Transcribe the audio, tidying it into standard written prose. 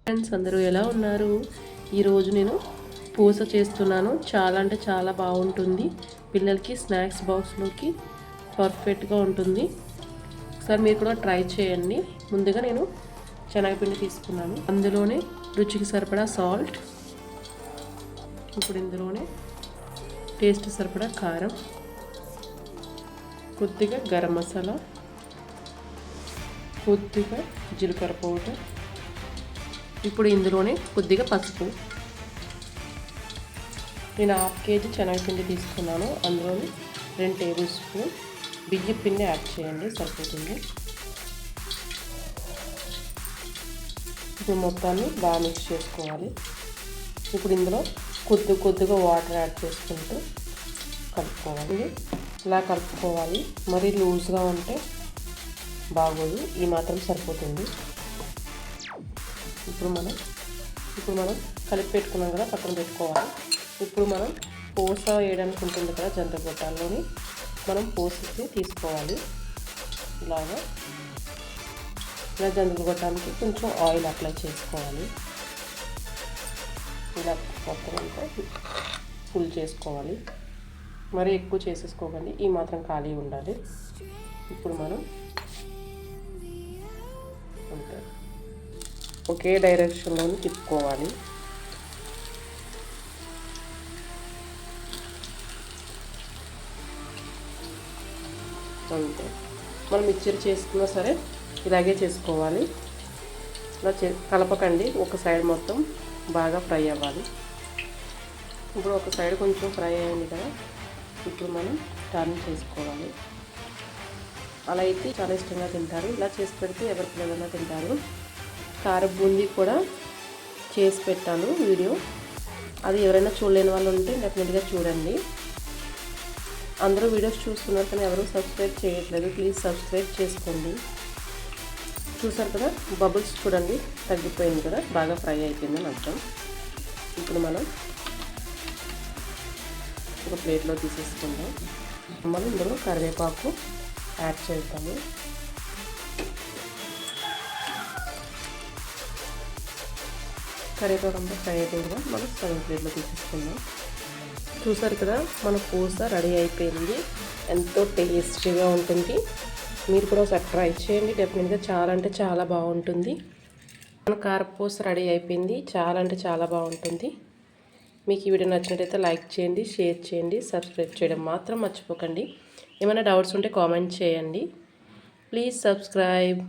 Friends అందరూ ఎలా ఉన్నారు? ఈరోజు నేను పూస చేస్తున్నాను. చాలా అంటే చాలా బాగుంటుంది. పిల్లలకి స్నాక్స్ బాక్స్లోకి పర్ఫెక్ట్గా ఉంటుంది. ఒకసారి మీరు కూడా ట్రై చేయండి. ముందుగా నేను శనగపిండి తీసుకున్నాను. అందులోనే రుచికి సరిపడా సాల్ట్, ఇప్పుడు ఇందులోనే టేస్ట్ సరిపడా కారం, కొద్దిగా గరం మసాలా, కొద్దిగా జీలకర్ర పౌడర్, ఇప్పుడు ఇందులోనే కొద్దిగా పసుపు. నేను 1/2 కేజీ శనగపిండి తీసుకున్నాను. అందులోని 2 టేబుల్ స్పూన్ బియ్యం పిండి యాడ్ చేయండి, సరిపోతుంది. ఇప్పుడు మొత్తాన్ని బాగా మిక్స్ చేసుకోవాలి. ఇప్పుడు ఇందులో కొద్దిగా వాటర్ యాడ్ చేసుకుంటూ కలుపుకోవాలి. ఇలా కలుపుకోవాలి. మరీ లూజ్గా ఉంటే బాగోదు, ఈ మాత్రం సరిపోతుంది. ఇప్పుడు మనం కలిపి పెట్టుకున్నాం కదా, పక్కన పెట్టుకోవాలి. ఇప్పుడు మనం పూస వేయడానికి ఉంటుంది కదా, జంట గొట్టాల్లోని మనం పూసకి తీసుకోవాలి. ఇలా జంట గొట్టానికి కొంచెం ఆయిల్ అప్లై చేసుకోవాలి. ఇలా మొత్తం అంతా ఫుల్ చేసుకోవాలి. మరీ ఎక్కువ చేసేసుకోకండి, ఈ మాత్రం ఖాళీ ఉండాలి. ఇప్పుడు మనం అంతే ఒకే డైరెక్షన్లో తిప్పుకోవాలి. అంతే మనం మిక్చర్ చేసుకున్నా సరే ఇలాగే చేసుకోవాలి. ఇలా కలపకండి, ఒక సైడ్ మొత్తం బాగా ఫ్రై అవ్వాలి. ఇప్పుడు ఒక సైడ్ కొంచెం ఫ్రై అయింది కదా, ఇప్పుడు మనం టర్న్ చేసుకోవాలి. అలా అయితే చాలా ఇష్టంగా తింటారు. ఇలా చేసి పెడితే ఎవరి పిల్లలైనా తింటారు. కారం బూందీ కూడా చేసి పెట్టాను వీడియో, అది ఎవరైనా చూడలేని వాళ్ళు ఉంటే డెఫినెట్గా చూడండి. అందరూ వీడియోస్ చూస్తున్నారు కానీ ఎవరూ సబ్స్క్రైబ్ చేయట్లేదు. ప్లీజ్ సబ్స్క్రైబ్ చేసుకోండి. చూసారు కదా, బబుల్స్ చూడండి తగ్గిపోయింది కదా, బాగా ఫ్రై అయిపోయిందని అర్థం. ఇప్పుడు మనం ఒక ప్లేట్లో తీసేసుకుందాం. మనం ఇందులో కరివేపాకు యాడ్ చేద్దాము. కరివేపాకు అంతా ఫ్రై అయిపోయిందిగా, మనం సగం ప్లేట్లో తీసేసుకుందాం. చూసారు కదా, మన పూస రెడీ అయిపోయింది. ఎంతో టేస్టీగా ఉంటుంది. మీరు కూడా ఒకసారి ట్రై చేయండి, డెఫినెట్గా చాలా అంటే చాలా బాగుంటుంది. మన కారపూస రెడీ అయిపోయింది. చాలా అంటే చాలా బాగుంటుంది. మీకు ఈ వీడియో నచ్చినట్టయితే లైక్ చేయండి, షేర్ చేయండి, సబ్స్క్రైబ్ చేయడం మాత్రం మర్చిపోకండి. ఏమైనా డౌట్స్ ఉంటే కామెంట్ చేయండి. Please subscribe.